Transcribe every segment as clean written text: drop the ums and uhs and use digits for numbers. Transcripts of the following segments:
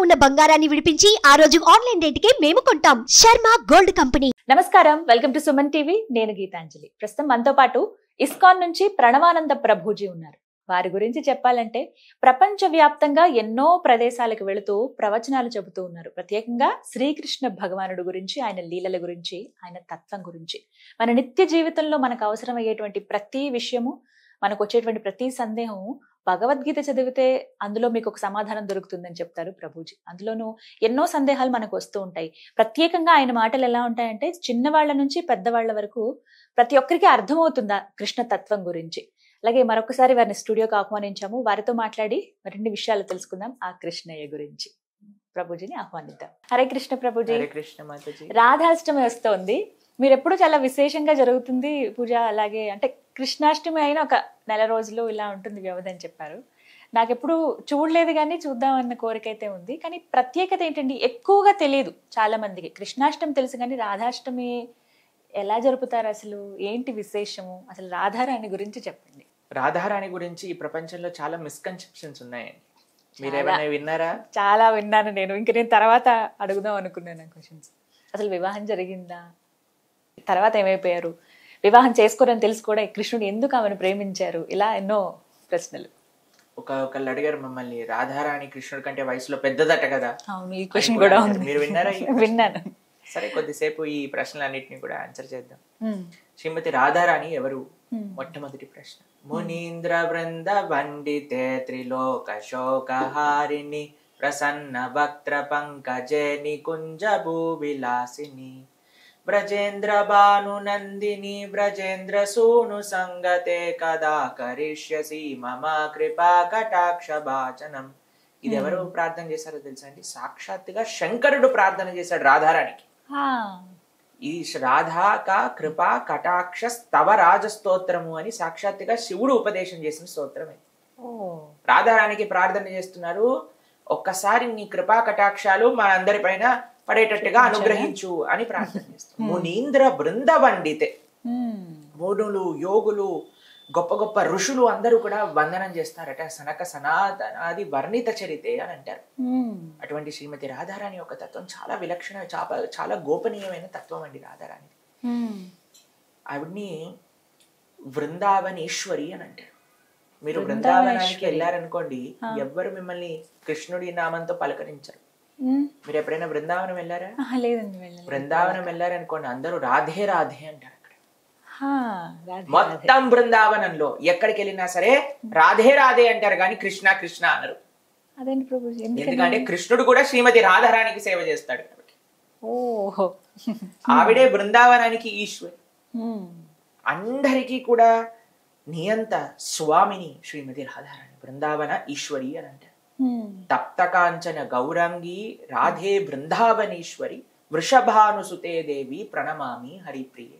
ఉన్న బంగారాన్ని విడిపించి ఆ రోజు ఆన్లైన్ రేటుకే మేము కొంటాం. Sharma gold company. నమస్కారం, వెల్కమ్ టు సుమన్ టీవీ. నేను గీతాంజలి. ప్రస్తుతం మనతో పాటు ఇస్కాన్ నుంచి ప్రణవానంద ప్రభుజీ ఉన్నారు. వారి గురించి చెప్పాలంటే ప్రపంచ వ్యాప్తంగా ఎన్నో ప్రదేశాలకు వెళుతూ ప్రవచనాలు చెబుతూ ఉన్నారు. ప్రత్యేకంగా శ్రీకృష్ణ భగవానుడు గురించి, ఆయన లీలల గురించి, ఆయన తత్వం గురించి, మన నిత్య జీవితంలో మనకు అవసరమయ్యేటువంటి ప్రతి విషయము, మనకు వచ్చేటువంటి ప్రతి సందేహము భగవద్గీత చదివితే అందులో మీకు ఒక సమాధానం దొరుకుతుందని చెప్తారు ప్రభుజీ. అందులోనూ ఎన్నో సందేహాలు మనకు వస్తూ ఉంటాయి. ప్రత్యేకంగా ఆయన మాటలు ఎలా ఉంటాయంటే చిన్నవాళ్ల నుంచి పెద్దవాళ్ల వరకు ప్రతి ఒక్కరికి అర్థమవుతుందా కృష్ణ తత్వం గురించి. అలాగే మరొకసారి వారిని స్టూడియోకి ఆహ్వానించాము. వారితో మాట్లాడి మరిన్ని విషయాలు తెలుసుకుందాం ఆ కృష్ణయ్య గురించి. ప్రభుజీని ఆహ్వానిద్దాం. హరే కృష్ణ ప్రభుజీ. హరే కృష్ణ మాతాజీ. రాధాష్టమి వస్తోంది. మీరు ఎప్పుడు చాలా విశేషంగా జరుగుతుంది పూజ. అలాగే అంటే కృష్ణాష్టమి అయినా ఒక నెల రోజులు ఇలా ఉంటుంది వ్యవధి అని చెప్పారు. నాకెప్పుడు చూడలేదు కానీ చూద్దామన్న కోరిక అయితే ఉంది. కానీ ప్రత్యేకత ఏంటండి, ఎక్కువగా తెలియదు చాలా మందికి. కృష్ణాష్టమి తెలుసు కానీ రాధాష్టమి ఎలా జరుపుతారు, అసలు ఏంటి విశేషము, అసలు రాధారాణి గురించి చెప్పండి. రాధారాణి గురించి ఈ ప్రపంచంలో చాలా మిస్కన్సెప్షన్స్ ఉన్నాయండి. మీరు ఏమైనా విన్నారా? చాలా విన్నాను నేను. ఇంక నేను తర్వాత అడుగుదాం అనుకున్నాను క్వశ్చన్స్. అసలు వివాహం జరిగిందా, తర్వాత ఏమైపోయారు, వివాహం చేసుకోరని తెలుసు కూడా కృష్ణుడు ఎందుకు ఆమెను ప్రేమించారు, ఇలా ఎన్నో ప్రశ్నలు. ఒకళ్ళు అడిగారు మమ్మల్ని, రాధారాణి కృష్ణుడి కంటే వయసులో పెద్దదట కదా. అవును, ఈ క్వశ్చన్ కూడా ఉంది. మీరు విన్నారా? విన్నాను. సరే, కొద్దిసేపు ఈ ప్రశ్నలన్నింటినీ కూడా ఆన్సర్ చేద్దాం. శ్రీమతి రాధారాణి ఎవరు? మొట్టమొదటి ప్రశ్న. మునీంద్ర బృంద వండితే త్రిలోక శోకహారిణి ప్రసన్న వక్త్ర పంకజే నికుంజ భూవిలాసిని బ్రజేంద్ర భాను నందిని బ్రజేంద్ర సూను సంగతే కదా కరిష్యసి మమ కృపా కటాక్ష భాజనం. ఇది ఎవరు ప్రార్థన చేశారో తెలుసా అండి? సాక్షాత్తుగా శంకరుడు ప్రార్థన చేశాడు రాధారానికి. ఈ రాధా కా కృపా కటాక్ష స్తవ రాజ స్తోత్రము అని సాక్షాత్తుగా శివుడు ఉపదేశం చేసిన స్తోత్రం ఇది. రాధారానికి ప్రార్థన చేస్తున్నారు, ఒక్కసారి నీ కృపా కటాక్షాలు మా అందరి పైన పడేటట్టుగా అనుగ్రహించు అని ప్రార్థన చేస్తారు. మునీంద్ర బృంద వండితే, మునులు, యోగులు, గొప్ప గొప్ప ఋషులు అందరూ కూడా వందనం చేస్తారట. సనక సనాతనాది వర్ణిత చరితే అని అంటారు. అటువంటి శ్రీమతి రాధారాణి యొక్క తత్వం చాలా విలక్షణ, చాలా గోపనీయమైన తత్వం అండి రాధారాణి. ఆవిడ్ని వృందావనేశ్వరి అని అంటారు. మీరు బృందావనానికి వెళ్ళారనుకోండి, ఎవ్వరు మిమ్మల్ని కృష్ణుడి నామంతో పలకరించరు. మీరు ఎప్పుడైనా బృందావనం వెళ్ళారా? బృందావనం వెళ్ళారనుకోండి, అందరూ రాధే రాధే అంటారు. మొత్తం బృందావనంలో ఎక్కడికి వెళ్ళినా సరే రాధే రాధే అంటారు కానీ కృష్ణ కృష్ణ అనరు. ఎందుకంటే కృష్ణుడు కూడా శ్రీమతి రాధారానికి సేవ చేస్తాడు కాబట్టి. ఆవిడే బృందావనానికి ఈశ్వరి, అందరికీ కూడా నియంత స్వామిని శ్రీమతి రాధారాణి, బృందావన ఈశ్వరి అని అంటారు. తప్తకాంచన గౌరంగి రాధే బృందావనేశ్వరి వృషభానుసుతే దేవి ప్రణమామి హరిప్రియ.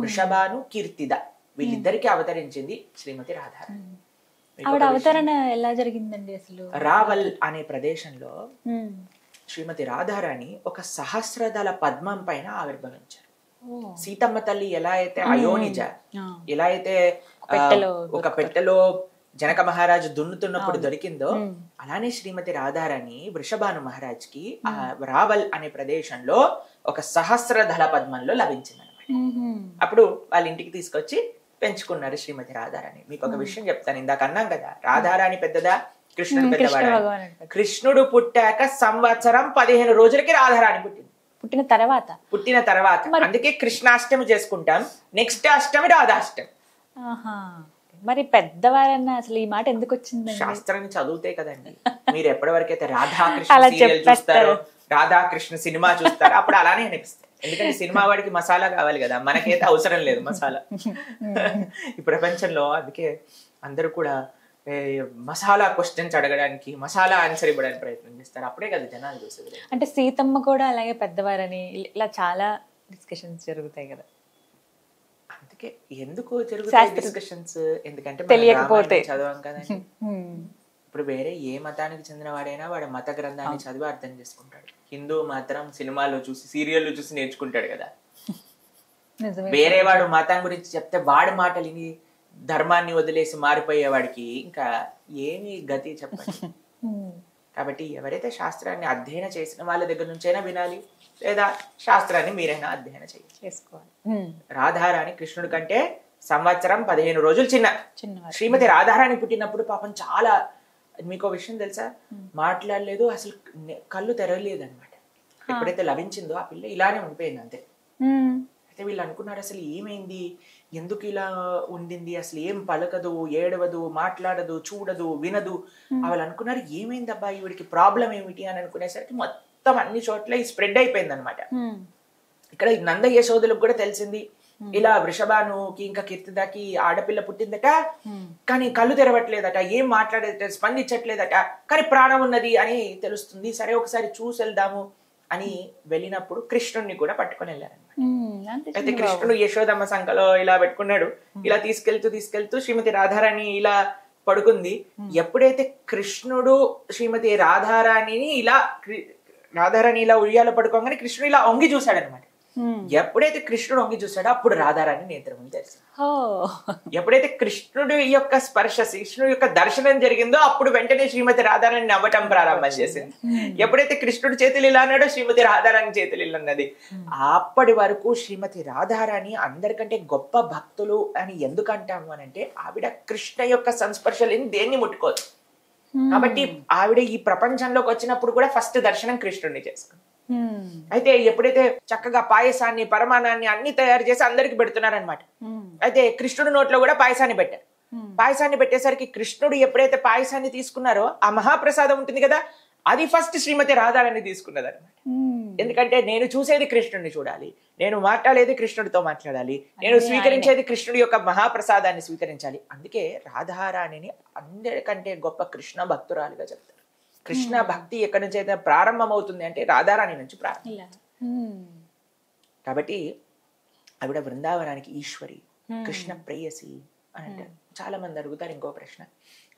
వృషభాను కీర్తిద, వీళ్ళిద్దరికి అవతరించింది శ్రీమతి రాధారాణి. ఆవిడ అవతరణ ఎలా జరిగిందండి అసలు? రావల్ అనే ప్రదేశంలో శ్రీమతి రాధారాణి ఒక సహస్రదళ పద్మం పైన ఆవిర్భవించారు. సీతమ్మ తల్లి ఎలా అయితే అయోనిజ, ఎలా అయితే ఒక పెట్టెలో జనక మహారాజు దున్నుతున్నప్పుడు దొరికిందో, అలానే శ్రీమతి రాధారాణి వృషభాను మహారాజ్ కి ఆ రావల్ అనే ప్రదేశంలో ఒక సహస్రదళ పద్మంలో లభించింది. అప్పుడు వాళ్ళ ఇంటికి తీసుకొచ్చి పెంచుకున్నారు శ్రీమతి రాధారాణి. మీకు ఒక విషయం చెప్తాను, ఇందాక అన్నాం కదా రాధారాణి పెద్దదా కృష్ణుడు పెద్దవాడా? కృష్ణుడు పుట్టాక సంవత్సరం 15 రోజులకి రాధారాణి పుట్టింది. పుట్టిన తర్వాత అందుకే కృష్ణాష్టమి చేసుకుంటాం. నెక్స్ట్ అష్టమి రాధాష్టమి. మరి పెద్దవారన్నా అసలు ఈ మాట ఎందుకు వచ్చింది? శాస్త్రాన్ని చదివితే కదండి. మీరు ఎప్పటి వరకైతే రాధాకృష్ణ సీరియల్ చూస్తారో, రాధాకృష్ణ సినిమా చూస్తారో అప్పుడు అలానే అనిపిస్తుంది. ఎందుకంటే సినిమా వాడికి మసాలా కావాలి కదా, మనకైతే అవసరం లేదు మసాలా ఈ ప్రపంచంలో. అందుకే అందరూ కూడా మసాలా క్వశ్చన్స్ అడగడానికి, మసాలా ఆన్సర్ ఇవ్వడానికి ప్రయత్నం చేస్తారు. అప్పుడే కదా జనాలు చూసేది. అంటే సీతమ్మ కూడా అలాగే పెద్దవారని ఇలా చాలా డిస్కషన్స్ జరుగుతాయి కదా. అందుకే ఎందుకు జరుగుతాయి డిస్కషన్స్? ఎందుకంటే తెలియకపోతే చదవం కదండి. ఇప్పుడు వేరే ఏ మతానికి చెందిన వాడైనా వాడు మత గ్రంథాన్ని చదివి అర్థం చేసుకుంటాడు. హిందూ మాత్రం సినిమాలు చూసి, సీరియల్ చూసి నేర్చుకుంటాడు కదా. వేరే వాడు మతం గురించి చెప్తే వాడి మాటలు విని ధర్మాన్ని వదిలేసి మారిపోయేవాడికి ఇంకా ఏమి గతి చెప్పండి. కాబట్టి ఎవరైతే శాస్త్రాన్ని అధ్యయనం చేసిన వాళ్ళ దగ్గర నుంచైనా వినాలి, లేదా శాస్త్రాన్ని మీరైనా అధ్యయనం చేసుకోవాలి. రాధారాణి కృష్ణుడి కంటే సంవత్సరం 15 రోజులు చిన్న. శ్రీమతి రాధారాణి పుట్టినప్పుడు పాపం చాలా, మీకు విషయం తెలుసా, మాట్లాడలేదు, అసలు కళ్ళు తెరవలేదు అనమాట. ఎప్పుడైతే లభించిందో ఆ పిల్ల ఇలానే ఉండిపోయింది అంతే. అయితే వీళ్ళు అనుకున్నారు అసలు ఏమైంది, ఎందుకు ఇలా ఉండింది, అసలు ఏం పలకదు, ఏడవదు, మాట్లాడదు, చూడదు, వినదు. వాళ్ళు అనుకున్నారు ఏమైంది అబ్బా ఈవిడికి ప్రాబ్లం ఏమిటి అని అనుకునేసరికి మొత్తం అన్ని చోట్ల స్ప్రెడ్ అయిపోయింది అనమాట. ఇక్కడ నంద యశోదలకు కూడా తెలిసింది ఇలా వృషభానుకి ఇంకా కీర్తిదాకి ఆడపిల్ల పుట్టిందట, కానీ కళ్ళు తెరవట్లేదట, ఏం మాట్లాడేదట, స్పందించట్లేదట, కానీ ప్రాణం ఉన్నది అని తెలుస్తుంది. సరే ఒకసారి చూసి వెళ్దాము అని వెళ్ళినప్పుడు కృష్ణుడిని కూడా పట్టుకొని వెళ్ళారనమాట. అయితే కృష్ణుడు యశోదమ్మ సంఖలో ఇలా పెట్టుకున్నాడు. ఇలా తీసుకెళ్తూ శ్రీమతి రాధారాణి ఇలా పడుకుంది. ఎప్పుడైతే కృష్ణుడు శ్రీమతి రాధారాణిని ఇలా ఉయ్యాల పడుకోగానే కృష్ణుడు ఇలా వంగి చూశాడనమాట. ఎప్పుడైతే కృష్ణుడు వంగి చూశాడో అప్పుడు రాధారాణి నేత్రములు తెలిసింది. ఎప్పుడైతే కృష్ణుడి యొక్క స్పర్శ, కృష్ణుడి యొక్క దర్శనం జరిగిందో అప్పుడు వెంటనే శ్రీమతి రాధారాణి నవ్వటం ప్రారంభం చేసింది. ఎప్పుడైతే కృష్ణుడి చేతులు ఇలా అన్నాడో శ్రీమతి రాధారాణి చేతులు ఇలా అన్నది. అప్పటి వరకు శ్రీమతి రాధారాణి అందరికంటే గొప్ప భక్తులు అని ఎందుకు అంటాము అని అంటే, ఆవిడ కృష్ణ యొక్క సంస్పర్శ లేని దేన్ని ముట్టుకోదు. కాబట్టి ఆవిడ ఈ ప్రపంచంలోకి వచ్చినప్పుడు కూడా ఫస్ట్ దర్శనం కృష్ణుడిని చేసుకుంది. అయితే ఎప్పుడైతే చక్కగా పాయసాన్ని, పరమాన్నాన్ని అన్ని తయారు చేసి అందరికి పెడుతున్నారనమాట. అయితే కృష్ణుడి నోట్లో కూడా పాయసాన్ని పెట్టారు. పాయసాన్ని పెట్టేసరికి కృష్ణుడు ఎప్పుడైతే పాయసాన్ని తీసుకున్నారో ఆ మహాప్రసాదం ఉంటుంది కదా, అది ఫస్ట్ శ్రీమతి రాధారాణి తీసుకున్నది అనమాట. ఎందుకంటే నేను చూసేది కృష్ణుడిని చూడాలి, నేను మాట్లాడేది కృష్ణుడితో మాట్లాడాలి, నేను స్వీకరించేది కృష్ణుడి యొక్క మహాప్రసాదాన్ని స్వీకరించాలి. అందుకే రాధారాణిని అందరికంటే గొప్ప కృష్ణ భక్తురాలుగా చెప్తారు. కృష్ణ భక్తి ఎక్కడి నుంచి అయితే ప్రారంభం అవుతుంది అంటే రాధారాణి నుంచి ప్రారంభం. కాబట్టి ఆవిడ బృందావనానికి ఈశ్వరి, కృష్ణ ప్రేయసి అని అంటారు. చాలా మంది అడుగుతారు ఇంకో ప్రశ్న,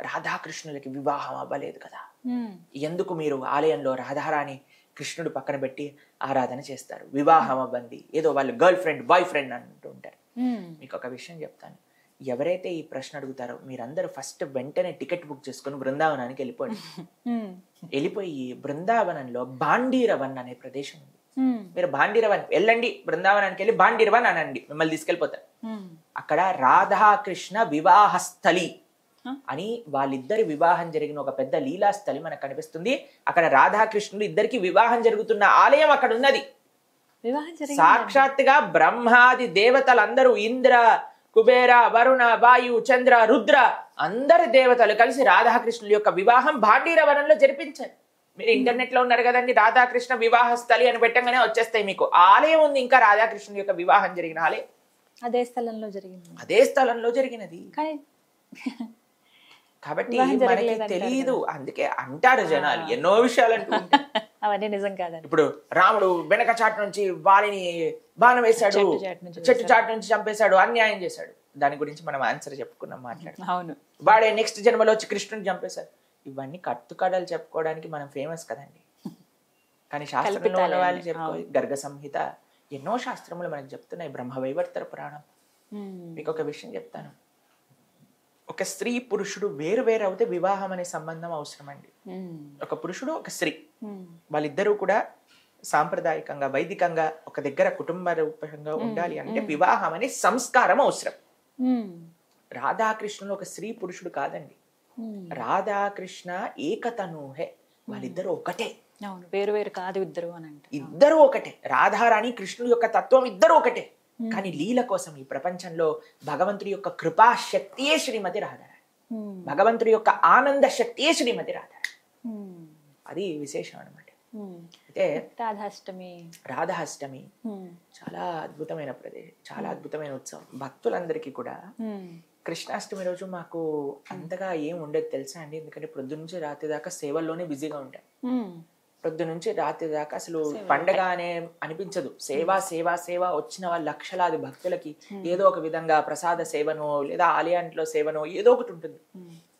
రాధాకృష్ణులకి వివాహం అవ్వలేదు కదా, ఎందుకు మీరు ఆలయంలో రాధారాణి కృష్ణుడు పక్కన పెట్టి ఆరాధన చేస్తారు, వివాహం అవ్వండి, ఏదో వాళ్ళు గర్ల్ ఫ్రెండ్ బాయ్ ఫ్రెండ్ అంటూ ఉంటారు. మీకు ఒక విషయం చెప్తాను, ఎవరైతే ఈ ప్రశ్న అడుగుతారో మీరందరూ ఫస్ట్ వెంటనే టికెట్ బుక్ చేసుకుని బృందావనానికి వెళ్ళిపోండి. వెళ్ళిపోయి బృందావనంలో బాండీరవన్ అనే ప్రదేశం ఉంది. మీరు బాండీరవన్ వెళ్ళండి, బృందావనానికి వెళ్ళి బాండీరవన్ అనండి, మిమ్మల్ని తీసుకెళ్ళిపోతారు. అక్కడ రాధాకృష్ణ వివాహస్థలి అని వాళ్ళిద్దరి వివాహం జరిగిన ఒక పెద్ద లీలాస్థలి మనకు కనిపిస్తుంది. అక్కడ రాధాకృష్ణులు ఇద్దరికి వివాహం జరుగుతున్న ఆలయం అక్కడ ఉన్నది. సాక్షాత్తుగా బ్రహ్మాది దేవతలందరూ, ఇంద్ర, కుబేర, వరుణ, వాయు, చంద్ర, రుద్ర అందరి దేవతలు కలిసి రాధాకృష్ణుల యొక్క వివాహం భాండీరవనంలో జరిపించారు. మీరు ఇంటర్నెట్ లో ఉన్నారు కదండి, రాధాకృష్ణ వివాహ స్థలి అని పెట్టగానే వచ్చేస్తాయి మీకు. ఆలయం ఉంది ఇంకా రాధాకృష్ణుల యొక్క వివాహం జరిగిన ఆలయం అదే స్థలంలో జరిగినది. కాబట్టి మనకి తెలియదు, అందుకే అంటారు జనాలు ఎన్నో విషయాలు అంటూ. అవన్నీ నిజం కాదండి. ఇప్పుడు రాముడు వెనక చాటు నుంచి వారిని బాణం వేశాడు, చెట్టు చాటు నుంచి చంపేశాడు, అన్యాయం చేశాడు, దాని గురించి మనం ఆన్సర్ చెప్పుకున్నాం, మాట్లాడు. అవును, వాడే నెక్స్ట్ జన్మలో వచ్చి కృష్ణుని చంపేశాడు. ఇవన్నీ కట్టుకడలు చెప్పుకోవడానికి మనం ఫేమస్ కదండి. కానీ శాస్త్రంలో ఉన్న వాళ్ళు చెప్పుకో, గర్గ సంహిత ఎన్నో శాస్త్రములు మనకు చెప్తున్నాయి, బ్రహ్మవైవర్తర పురాణం. మీకు ఒక విషయం చెప్తాను, ఒక స్త్రీ పురుషుడు వేరు వేరు అవుతే వివాహం అనే సంబంధం అవసరం అండి. ఒక పురుషుడు ఒక స్త్రీ వాళ్ళిద్దరూ కూడా సాంప్రదాయకంగా వైదికంగా ఒక దగ్గర కుటుంబ రూపంగా ఉండాలి అంటే వివాహం అనే సంస్కారం అవసరం. రాధాకృష్ణులు ఒక స్త్రీ పురుషుడు కాదండి, రాధాకృష్ణ ఏకతనుహే, వాళ్ళిద్దరూ ఒకటే, వేరు వేరు కాదు, ఇద్దరు అని అంటే ఇద్దరు ఒకటే. రాధారాణి కృష్ణుడి యొక్క తత్వం ఇద్దరు ఒకటే. కానీ లీల కోసం ఈ ప్రపంచంలో భగవంతుడి యొక్క కృపా శక్తియే శ్రీమతి రాధారాణి, భగవంతుడి యొక్క ఆనంద శక్తియే శ్రీమతి రాధారాణి. అది విశేషం అనమాట. అయితే రాధాష్టమి చాలా అద్భుతమైన ప్రదేశం, చాలా అద్భుతమైన ఉత్సవం. భక్తులందరికీ కూడా కృష్ణాష్టమి రోజు మాకు అంతగా ఏం ఉండేది తెలుసా అండి, ఎందుకంటే పొద్దు నుంచి రాత్రి దాకా సేవల్లోనే బిజీగా ఉంటాం. పొద్దు నుంచి రాత్రి దాకా అసలు పండగ అనే అనిపించదు. సేవ సేవ సేవ, వచ్చిన వాళ్ళ లక్షలాది భక్తులకి ఏదో ఒక విధంగా ప్రసాద సేవనో లేదా ఆలయంలో సేవనో ఏదో ఒకటి ఉంటుంది.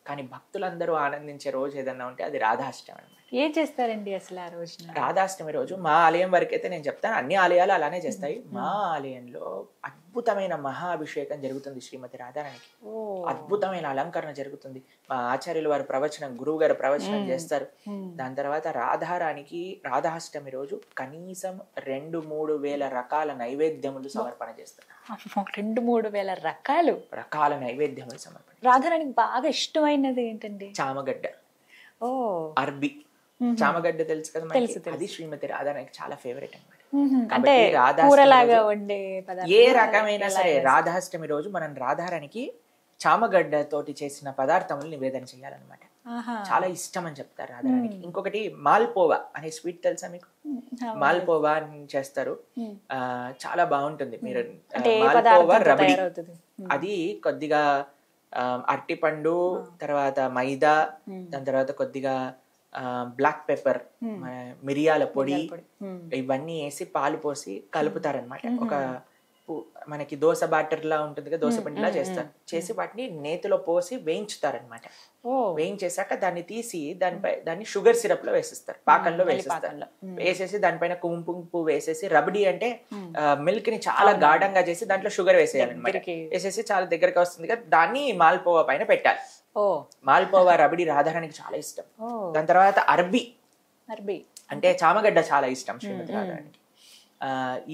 కానీ భక్తులందరూ ఆనందించే రోజు ఏదన్నా ఉంటే అది రాధాష్టమి అనమాట. ఏం చేస్తారండి అసలు ఆ రోజు? రాధాష్టమి రోజు మా ఆలయం వరకైతే నేను చెప్తాను, అన్ని ఆలయాలు అలానే చేస్తాయి. మా ఆలయంలో అద్భుతమైన మహాభిషేకం జరుగుతుంది శ్రీమతి రాధారానికి. అద్భుతమైన అలంకరణ జరుగుతుంది. మా ఆచార్యులు వారు ప్రవచనం, గురువు గారు ప్రవచనం చేస్తారు. దాని తర్వాత రాధారానికి రాధాష్టమి రోజు కనీసం 2-3 వేల రకాల నైవేద్యములు సమర్పణ చేస్తారు. 2-3 వేల రకాల నైవేద్యములు సమర్పణ. రాధారానికి బాగా ఇష్టమైనది ఏంటండి? చామగడ్డ, అర్బి. చామగడ్డ తెలుసు కదా, అది శ్రీమతి రాధారానికి చాలా ఫేవరెట్ అన్నమాట. అంటే ఏ రకమైనా సరే రాధాష్టమి రోజు మనం రాధారానికి చామగడ్డ తోటి చేసిన పదార్థములు నివేదన చేయాలన్నమాట. చాలా ఇష్టం అని చెప్తారు రాధారానికి. ఇంకొకటి మాల్పోవా అనే స్వీట్ తెలుసా మీకు? మాల్పోవా చేస్తారు, చాలా బాగుంటుంది. మీరు మాల్పోవా రబడి, అది కొద్దిగా అరటిపండు, తర్వాత మైదా, దాని తర్వాత కొద్దిగా బ్లాక్ పెప్పర్, మిరియాల పొడి, ఇవన్నీ వేసి పాలు పోసి కలుపుతారనమాట. ఒక మనకి దోశ బ్యాటర్ లా ఉంటుంది కదా, దోశ పిండిలా చేస్తారు. చేసి వాటిని నేతిలో పోసి వేయించుతారనమాట. వేయించేసాక దాన్ని తీసి దాన్ని షుగర్ సిరప్ లో వేసేస్తారు, పాకంలో వేసేస్తారు. వేసేసి దానిపైన కుంకుమ వేసేసి, రబడి అంటే మిల్క్ ని చాలా గాఢంగా చేసి దాంట్లో షుగర్ వేసేయాలన్నమాట. వేసేసి చాలా దగ్గరగా వస్తుంది కదా, దాన్ని మాల్పోవా పైన పెట్టాలి. మాల్పోవా రబడి రాధారానికి చాలా ఇష్టం. దాని తర్వాత అర్బి అంటే చామగడ్డ చాలా ఇష్టం శ్రీమతి రాధారానికి.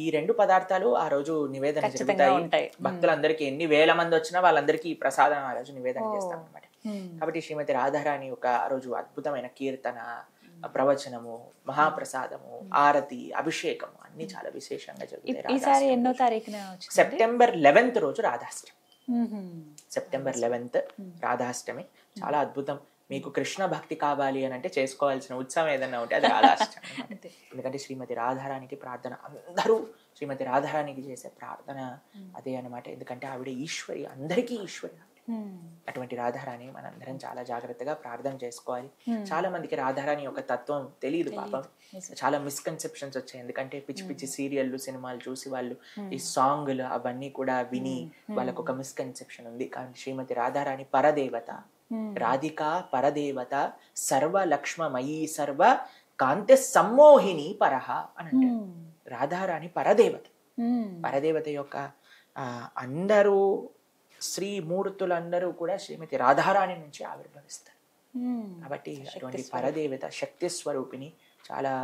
ఈ 2 పదార్థాలు ఆ రోజు నివేదన జరుగుతాయి. భక్తులందరికీ ఎన్ని వేల మంది వచ్చినా వాళ్ళందరికీ ఈ ప్రసాదం ఆ రోజు నివేదన చేస్తాం అనమాట. కాబట్టి శ్రీమతి రాధారాణి ఒక ఆ రోజు అద్భుతమైన కీర్తన, ప్రవచనము, మహాప్రసాదము, ఆరతి, అభిషేకము అన్ని చాలా విశేషంగా జరుగుతాయి. సెప్టెంబర్ 11th రోజు రాధాష్టమి. సెప్టెంబర్ 11th రాధాష్టమి చాలా అద్భుతం. మీకు కృష్ణ భక్తి కావాలి అని అంటే చేసుకోవాల్సిన ఉత్సవం ఏదన్నా ఉంటే అది రాధాష్టమి. ఎందుకంటే శ్రీమతి రాధారానికి ప్రార్థన, అందరూ శ్రీమతి రాధారానికి చేసే ప్రార్థన అదే అనమాట. ఎందుకంటే ఆవిడ ఈశ్వరి, అందరికీ ఈశ్వరి. అటువంటి రాధారాణి మనందరం చాలా జాగ్రత్తగా ప్రార్థన చేసుకోవాలి. చాలా మందికి రాధారాణి యొక్క తత్వం తెలియదు పాపం. చాలా మిస్కన్సెప్షన్స్ వచ్చాయి. ఎందుకంటే పిచ్చి పిచ్చి సీరియల్లు, సినిమాలు చూసి వాళ్ళు ఈ సాంగ్లు అవన్నీ కూడా విని వాళ్ళకు ఒక మిస్కన్సెప్షన్ ఉంది. కానీ శ్రీమతి రాధారాణి పరదేవత, రాధికా పరదేవత, సర్వ లక్ష్మమయీ సర్వ కాంతి సమ్మోహిని పరహ అని అంటారు. రాధారాణి పరదేవత. పరదేవత యొక్క అందరూ శ్రీమూర్తులందరూ కూడా శ్రీమతి రాధారాణి నుంచి ఆవిర్భవిస్తారు. కాబట్టి అటువంటి పరదేవత శక్తి స్వరూపిణి చాలా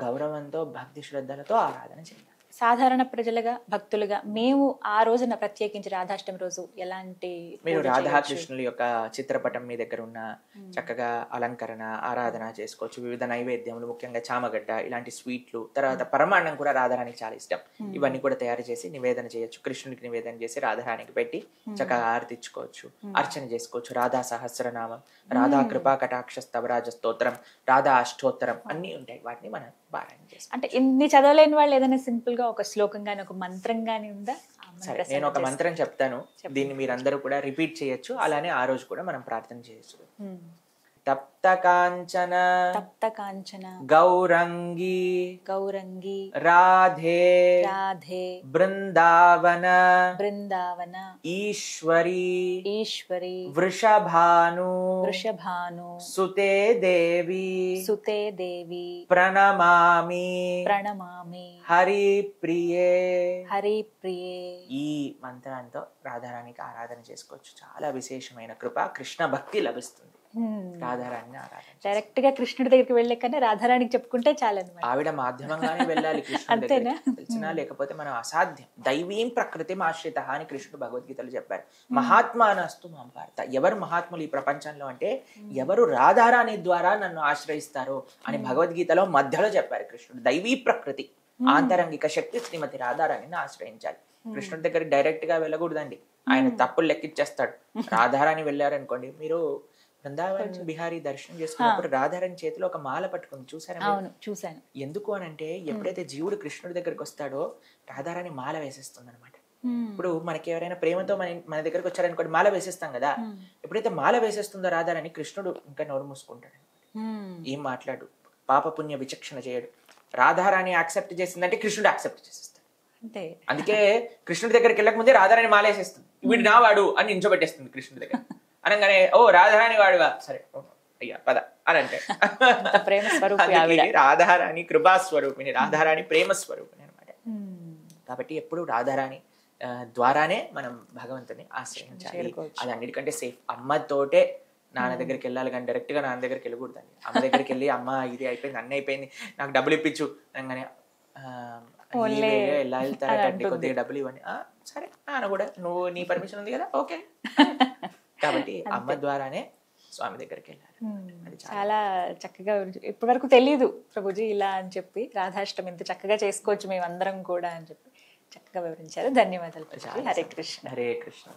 గౌరవంతో, భక్తి శ్రద్ధలతో ఆరాధన చేయాలి. సాధారణ ప్రజలుగా, భక్తులుగా మేము ఆ రోజున ప్రత్యేకించి రాధాష్టమి రోజు ఎలాంటి, మీరు రాధాకృష్ణుల యొక్క చిత్రపటం మీ దగ్గర ఉన్న చక్కగా అలంకరణ, ఆరాధన చేసుకోవచ్చు. వివిధ నైవేద్యములు, ముఖ్యంగా చామగడ్డ ఇలాంటి స్వీట్లు, తర్వాత పరమాన్నం కూడా రాధారానికి చాలా ఇష్టం. ఇవన్నీ కూడా తయారు చేసి నివేదన చేయొచ్చు. కృష్ణుడికి నివేదన చేసి రాధారానికి పెట్టి చక్కగా ఆరతిచ్చుకోవచ్చు, అర్చన చేసుకోవచ్చు. రాధా సహస్రనామం, రాధా కృపా కటాక్ష స్తవరాజ స్తోత్రం, రాధా అష్టోత్తరం అన్ని ఉంటాయి. వాటిని మనం పారాయణ చేస్తాం. అంటే ఇన్ని చదవలేని వాళ్ళు ఏదైనా సింపుల్ గా ఒక శ్లోకం గాని, ఒక మంత్రం గాని ఉందా? సరే, నేను ఒక మంత్రం చెప్తాను, దీన్ని మీరందరూ కూడా రిపీట్ చేయొచ్చు. అలానే ఆ రోజు కూడా మనం ప్రార్థన చేయొచ్చు. తప్త కాంచన గౌరంగి రాధే బృందావన ఈశ్వరి వృషభాను సుతే దేవి ప్రణమామి హరిప్రియే. ఈ మంత్రంతో రాధారానికి ఆరాధన చేసుకోవచ్చు. చాలా విశేషమైన కృప, కృష్ణ భక్తి లభిస్తుంది. రాధారాణి ఆరాధన డైరెక్ట్ గా కృష్ణుడి దగ్గరికి వెళ్ళే కన్నా రాధారానికి చెప్పుకుంటే చాలన్నమాట. ఆవిడ మాధ్యమంగానే వెళ్ళాలి కృష్ణుడి దగ్గరికి, తెలిసినా లేకపోతే మనం అసాధ్యం. దైవీం ప్రకృతి ఆశ్రిత అని కృష్ణుడు భగవద్గీతలో చెప్పారు. మహాత్మానస్తు మాం భారత. ఎవరు మహాత్ములు ఈ ప్రపంచంలో అంటే ఎవరు రాధారాణి ద్వారా నన్ను ఆశ్రయిస్తారో అని భగవద్గీతలో మధ్యలో చెప్పారు కృష్ణుడు. దైవీ ప్రకృతి, ఆంతరంగిక శక్తి శ్రీమతి రాధారాణిని ఆశ్రయించాలి. కృష్ణుడి దగ్గరికి డైరెక్ట్ గా వెళ్ళకూడదండి, ఆయన తప్పులు లెక్కిచ్చేస్తాడు. రాధారాణి వెళ్ళారనుకోండి, మీరు బృందావన్ బిహారీ దర్శనం చేసుకున్నప్పుడు రాధారాణి చేతిలో ఒక మాల పట్టుకుంది, చూసారా? చూసాను. ఎందుకు అని అంటే ఎప్పుడైతే జీవుడు కృష్ణుడి దగ్గరికి వస్తాడో రాధారాణి మాల వేసేస్తుంది అనమాట. ఇప్పుడు మనకి ఎవరైనా ప్రేమతో మన దగ్గరకు వచ్చారనుకోండి, మాల వేసేస్తాం కదా. ఎప్పుడైతే మాల వేసేస్తుందో రాధారాణి, కృష్ణుడు ఇంకా నోరు మూసుకుంటాడు, ఏం మాట్లాడు, పాపపుణ్య విచక్షణ చేయడు. రాధారాణి యాక్సెప్ట్ చేసిందంటే కృష్ణుడు యాక్సెప్ట్ చేసేస్తాడు. అందుకే కృష్ణుడి దగ్గరికి వెళ్ళక ముందే రాధారాణి మాల వేసేస్తుంది. వీడు నా వాడు అని నించోబెట్టేస్తుంది కృష్ణుడి దగ్గర. అనగానే ఓ రాధారాణి వాడుగా, సరే అయ్యా పద అని అంటే. రాధారాణి కృపా స్వరూపిణి, రాధారాణి ప్రేమ స్వరూపిణి అనమాట. కాబట్టి ఎప్పుడు రాధారాణి ద్వారానే మనం భగవంతుని ఆశ్రయించాలి. చేరుకోవచ్చు. అది అన్నిటికంటే సేఫ్. అమ్మతోటే నాన్న దగ్గరికి వెళ్ళాలి కానీ డైరెక్ట్ గా నాన్న దగ్గరికి వెళ్ళకూడదండి. అమ్మ దగ్గరికి వెళ్ళి అమ్మ ఇది అయిపోయింది అన్నీ అయిపోయింది నాకు డబ్బులు ఇప్పించు అనగానే ఎలా వెళ్తారంటే కొద్దిగా డబ్బులు ఇవ్వండి, సరే నాన్న కూడా నువ్వు నీ పర్మిషన్ ఉంది కదా ఓకే. కాబట్టి అమ్మ ద్వారానే స్వామి దగ్గరికి వెళ్ళాలి. అది చాలా చక్కగా ఇప్పటి వరకు తెలియదు ప్రభుజీ ఇలా అని చెప్పి, రాధాష్టమి ఇంత చక్కగా చేసుకోవచ్చు మేమందరం కూడా అని చెప్పి చక్కగా వివరించారు. ధన్యవాదాలు ప్రభుజీ. హరే కృష్ణ. హరే కృష్ణ.